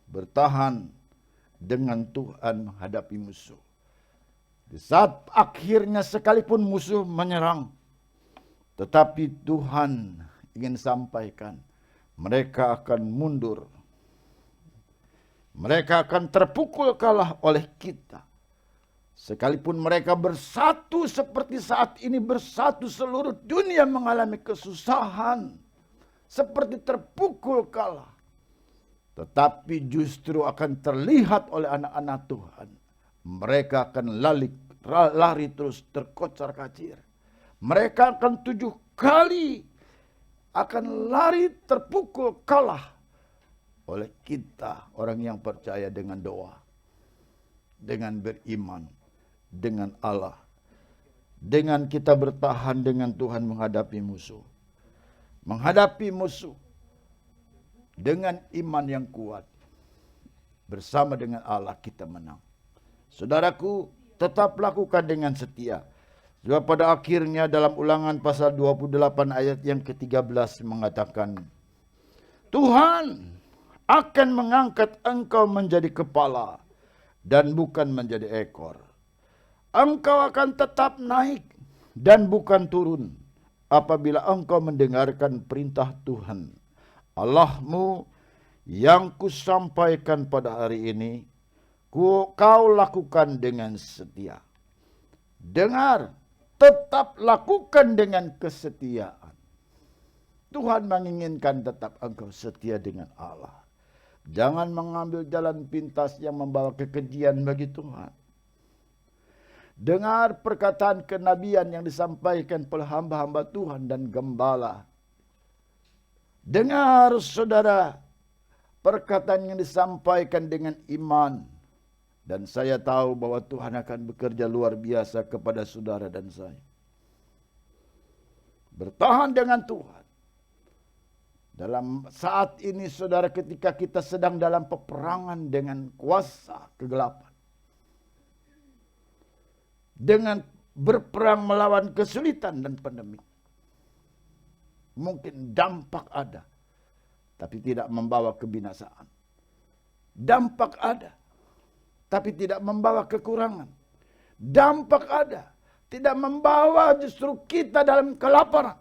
Bertahan dengan Tuhan menghadapi musuh. Di saat akhirnya sekalipun musuh menyerang, tetapi Tuhan ingin sampaikan, mereka akan mundur. Mereka akan terpukul kalah oleh kita. Sekalipun mereka bersatu seperti saat ini bersatu, seluruh dunia mengalami kesusahan. Seperti terpukul kalah. Tetapi justru akan terlihat oleh anak-anak Tuhan. Mereka akan lari terus terkocar-kacir. Mereka akan 7 kali akan lari terpukul kalah oleh kita, orang yang percaya dengan doa, dengan beriman, dengan Allah, dengan kita bertahan dengan Tuhan menghadapi musuh. Menghadapi musuh dengan iman yang kuat, bersama dengan Allah kita menang. Saudaraku, tetap lakukan dengan setia. Sebab pada akhirnya dalam Ulangan pasal 28 ayat yang ke-13 mengatakan, Tuhan akan mengangkat engkau menjadi kepala dan bukan menjadi ekor. Engkau akan tetap naik dan bukan turun apabila engkau mendengarkan perintah Tuhan Allahmu yang kusampaikan pada hari ini, kau lakukan dengan setia. Dengar, tetap lakukan dengan kesetiaan. Tuhan menginginkan tetap engkau setia dengan Allah. Jangan mengambil jalan pintas yang membawa kekejian bagi Tuhan. Dengar perkataan kenabian yang disampaikan oleh hamba-hamba Tuhan dan gembala. Dengar saudara, perkataan yang disampaikan dengan iman. Dan saya tahu bahwa Tuhan akan bekerja luar biasa kepada saudara dan saya. Bertahan dengan Tuhan. Dalam saat ini saudara, ketika kita sedang dalam peperangan dengan kuasa kegelapan. Dengan berperang melawan kesulitan dan pandemi. Mungkin dampak ada. tapi tidak membawa kebinasaan. Dampak ada, tapi tidak membawa kekurangan. Dampak ada, tidak membawa justru kita dalam kelaparan.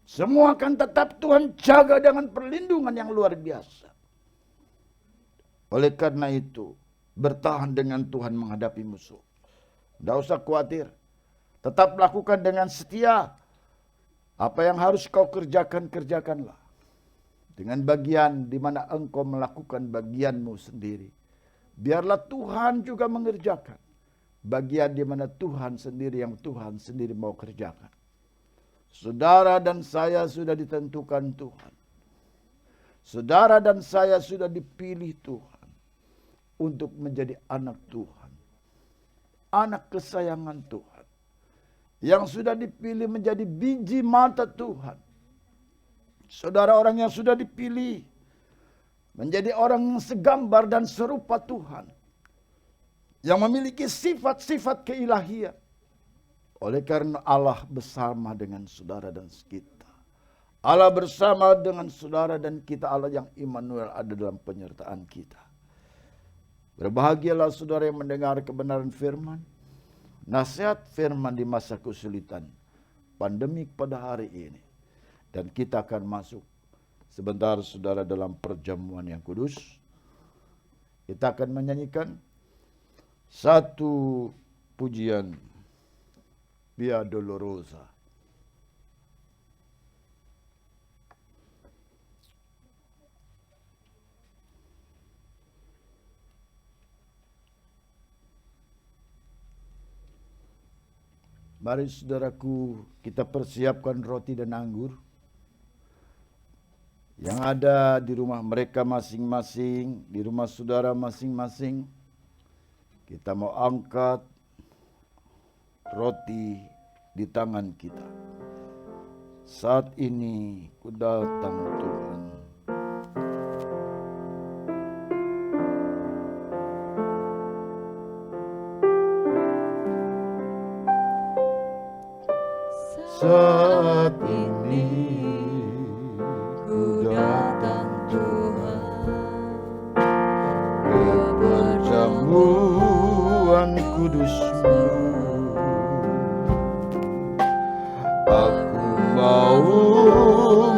Semua akan tetap Tuhan jaga dengan perlindungan yang luar biasa. Oleh karena itu, bertahan dengan Tuhan menghadapi musuh. Tidak usah khawatir. Tetap lakukan dengan setia. Apa yang harus kau kerjakan, kerjakanlah. Dengan bagian di mana engkau melakukan bagianmu sendiri. Biarlah Tuhan juga mengerjakan. Bagian di mana Tuhan sendiri yang Tuhan sendiri mau kerjakan. Saudara dan saya sudah ditentukan Tuhan. Saudara dan saya sudah dipilih Tuhan untuk menjadi anak Tuhan. Anak kesayangan Tuhan. Yang sudah dipilih menjadi biji mata Tuhan. Saudara, orang yang sudah dipilih menjadi orang yang segambar dan serupa Tuhan. Yang memiliki sifat-sifat keilahian. Oleh karena Allah bersama dengan saudara dan kita. Allah bersama dengan saudara dan kita, Allah yang Immanuel ada dalam penyertaan kita. Berbahagialah saudara yang mendengar kebenaran firman. Nasihat firman di masa kesulitan. Pandemik pada hari ini. Dan kita akan masuk sebentar saudara dalam perjamuan yang kudus. Kita akan menyanyikan satu pujian Via Dolorosa. Mari saudaraku, kita persiapkan roti dan anggur yang ada di rumah mereka masing-masing, di rumah saudara masing-masing. Kita mau angkat roti di tangan kita. Saat ini ku datang Tuhan. Saat ini ku datang Tuhan ke perjamuan kudus-Mu. Aku mau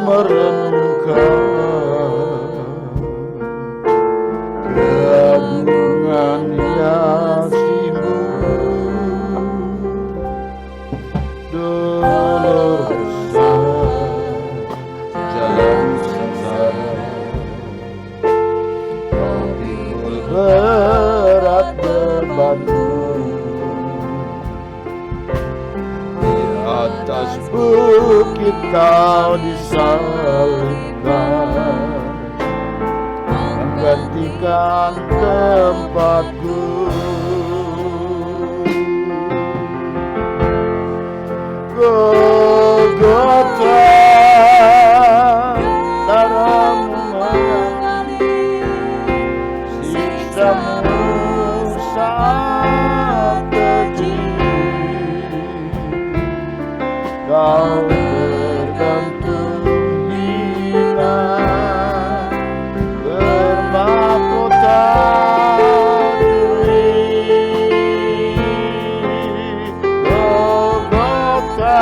merenungkan keagungan kasih-Mu. Dolorosa jalan sengsara, Kau pikul berat bebanmu. Di atas bukit Kau disalibkan, menggantikan tempatku. Golgota, darahmu mengalir, siksamu sangat keji. Kau tergantung hina, bermahkota duri. Golgota,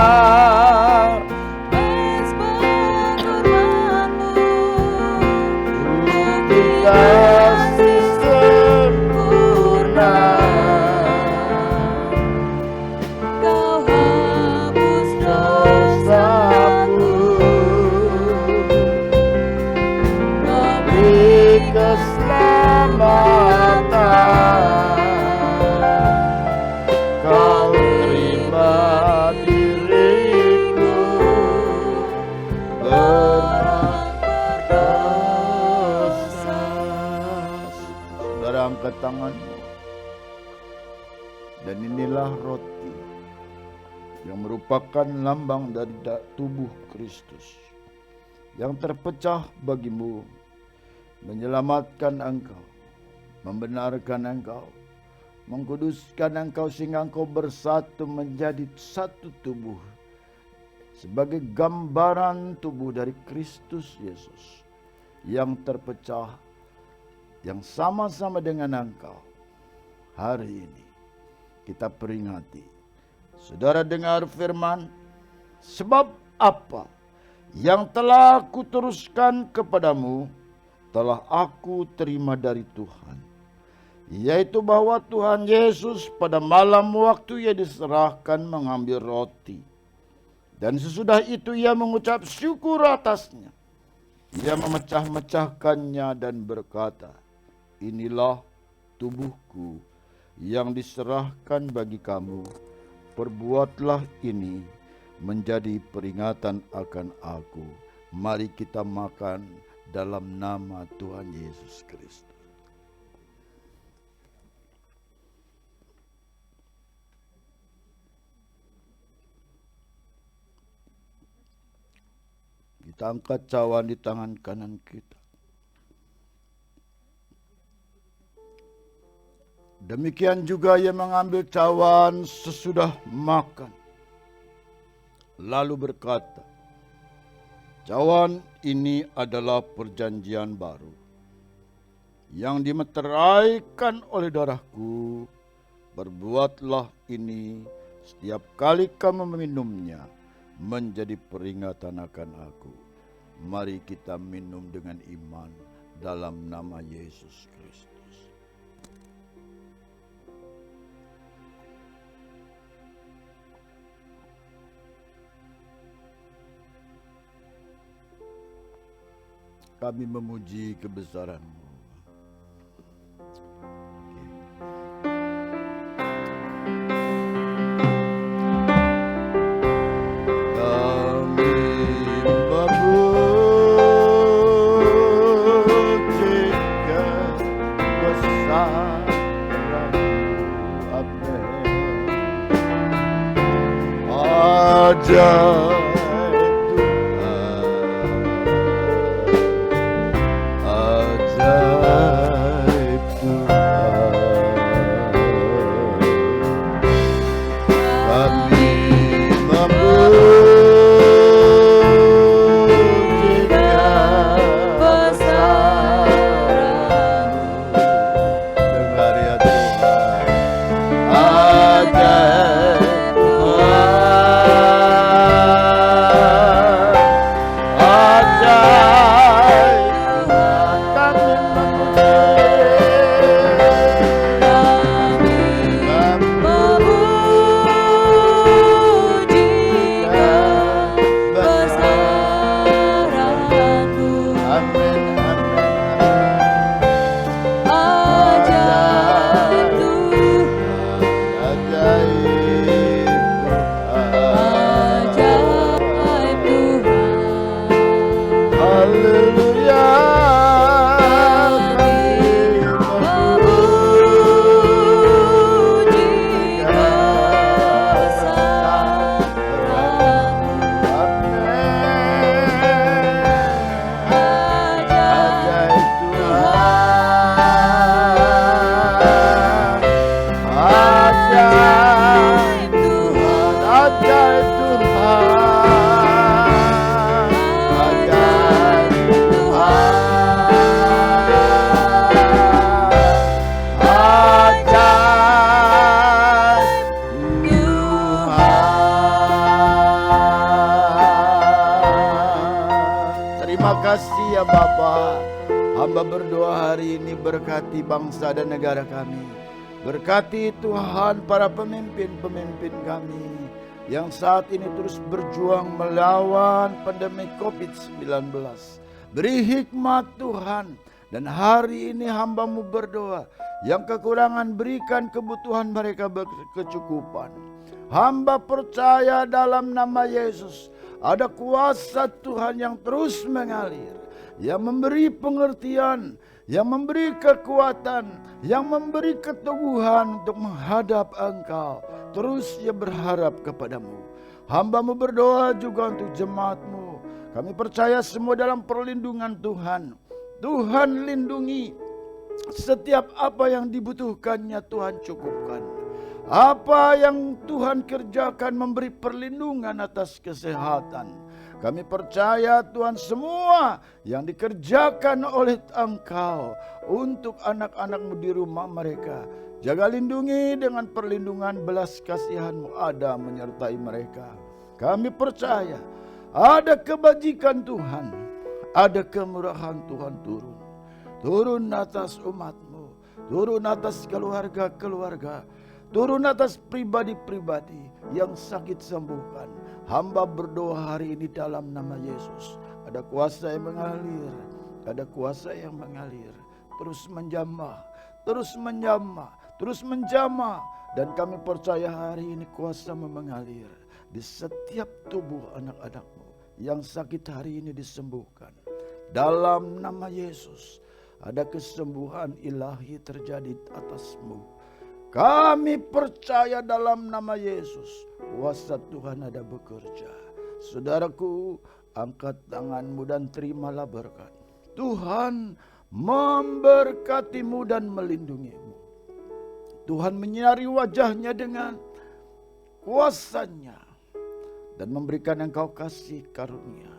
bukti kasih sempurna. Kau hapus Dosaku, beri keselamatan. Kau terima diriku berdosa. Saudara, angkat tanganmu. Dan inilah roti yang merupakan lambang dari tubuh Kristus yang terpecah bagimu, menyelamatkan engkau, membenarkan engkau, mengkuduskan engkau sehingga engkau bersatu menjadi satu tubuh, sebagai gambaran tubuh dari Kristus Yesus yang terpecah, yang sama-sama dengan Engkau. Hari ini kita peringati. Saudara dengar firman, sebab apa yang telah aku teruskan kepadamu telah aku terima dari Tuhan, yaitu bahwa Tuhan Yesus pada malam waktu ia diserahkan mengambil roti, dan sesudah itu ia mengucap syukur atasnya. Ia memecah-mecahkannya dan berkata, inilah tubuhku yang diserahkan bagi kamu. Perbuatlah ini menjadi peringatan akan aku. Mari kita makan dalam nama Tuhan Yesus Kristus. Kita angkat cawan di tangan kanan kita. Demikian juga ia mengambil cawan sesudah makan, lalu berkata, cawan ini adalah perjanjian baru yang dimeteraikan oleh darahku. Berbuatlah ini setiap kali kamu meminumnya menjadi peringatan akan aku. Mari kita minum dengan iman dalam nama Yesus Kristus. Kami memuji kebesaran-Mu. Ya Bapa, hamba berdoa hari ini berkati bangsa dan negara kami. Berkati Tuhan para pemimpin-pemimpin kami yang saat ini terus berjuang melawan pandemi COVID-19. Beri hikmat Tuhan, dan hari ini hamba-Mu berdoa yang kekurangan berikan kebutuhan mereka berkecukupan. Hamba percaya dalam nama Yesus ada kuasa Tuhan yang terus mengalir, yang memberi pengertian, yang memberi kekuatan, yang memberi keteguhan untuk menghadap Engkau. Terus ia berharap kepadamu. Hamba-Mu berdoa juga untuk jemaat-Mu. Kami percaya semua dalam perlindungan Tuhan. Tuhan lindungi setiap apa yang dibutuhkannya, Tuhan cukupkan. Apa yang Tuhan kerjakan memberi perlindungan atas kesehatan. Kami percaya Tuhan semua yang dikerjakan oleh Engkau untuk anak-anak-Mu di rumah mereka. Jaga lindungi dengan perlindungan belas kasihan-Mu ada menyertai mereka. Kami percaya ada kebajikan Tuhan, ada kemurahan Tuhan turun. Turun atas umat-Mu, turun atas keluarga-keluarga, turun atas pribadi-pribadi yang sakit sembuhkan. Hamba berdoa hari ini dalam nama Yesus. Ada kuasa yang mengalir, ada kuasa yang mengalir. Terus menjamah, terus menjamah, terus menjamah. Dan kami percaya hari ini kuasa mengalir di setiap tubuh anak-anak-Mu yang sakit hari ini disembuhkan. Dalam nama Yesus ada kesembuhan ilahi terjadi atas-Mu. Kami percaya dalam nama Yesus kuasa Tuhan ada bekerja. Saudaraku, angkat tanganmu dan terimalah berkat. Tuhan memberkatimu dan melindungimu. Tuhan menyinari wajahnya dengan kuasanya dan memberikan engkau kasih karunia.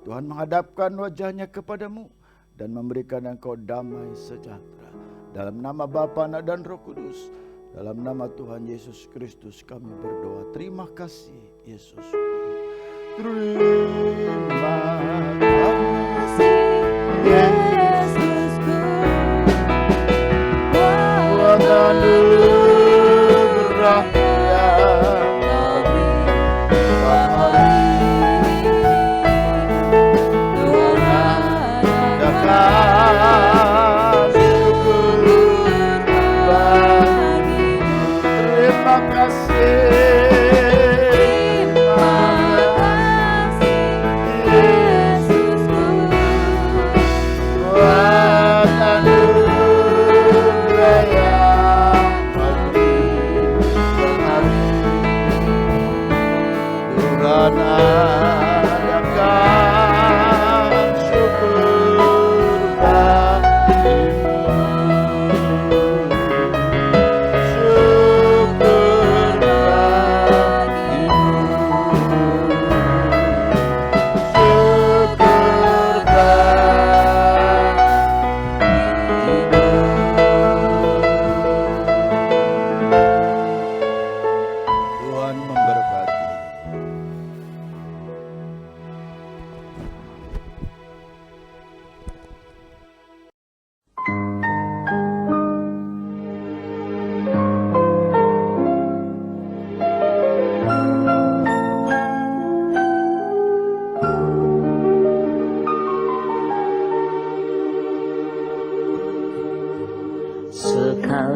Tuhan menghadapkan wajahnya kepadamu dan memberikan engkau damai sejahtera. Dalam nama Bapa, Anak dan Roh Kudus, dalam nama Tuhan Yesus Kristus kami berdoa. Terima kasih Yesus. Terima kasih Yesusku. Buat anugerahnya Tuhan adakan syukur bagimu. Terima kasih.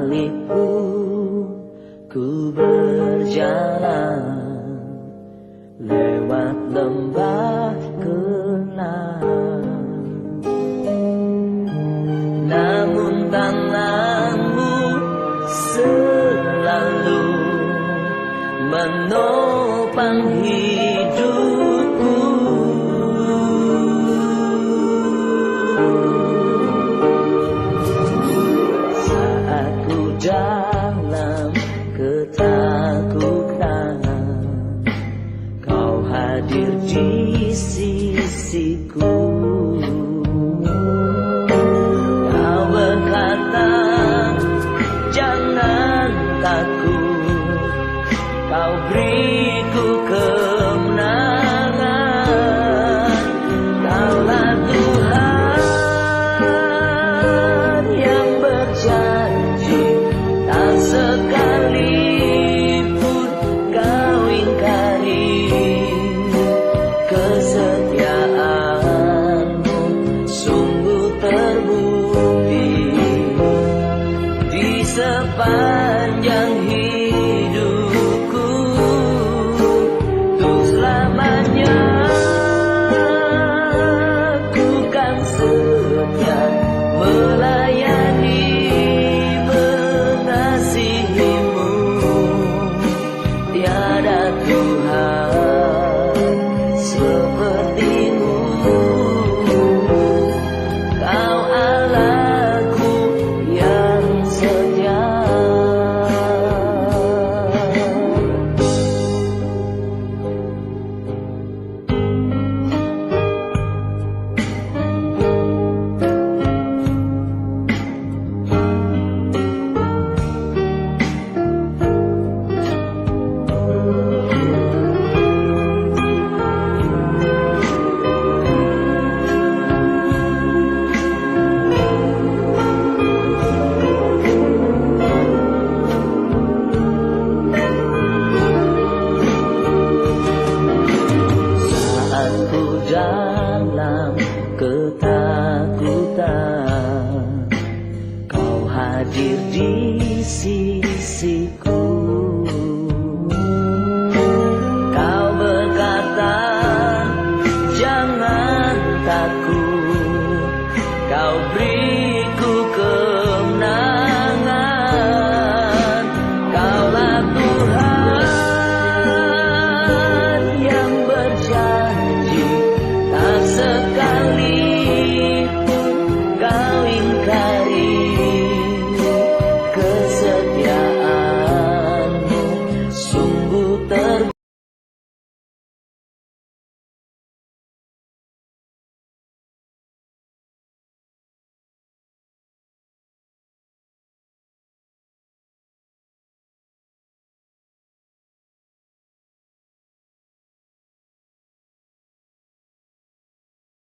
Sekalipun ku berjalan lewat lembah gelap, namun tanganmu selalu menopang hidupku. Saat ku dalam ketakutan, Kau hadir di sisiku. Kau berkata, jangan takut, Kau beriku kemenangan. Kaulah Tuhan yang berjanji, tak sekalipun Kau ingkari. Kesetiaan-Mu sungguh terbukti di sepanjang hidupku. Untuk selamanya ku kan setia melayani, mengasihi-Mu. Tiada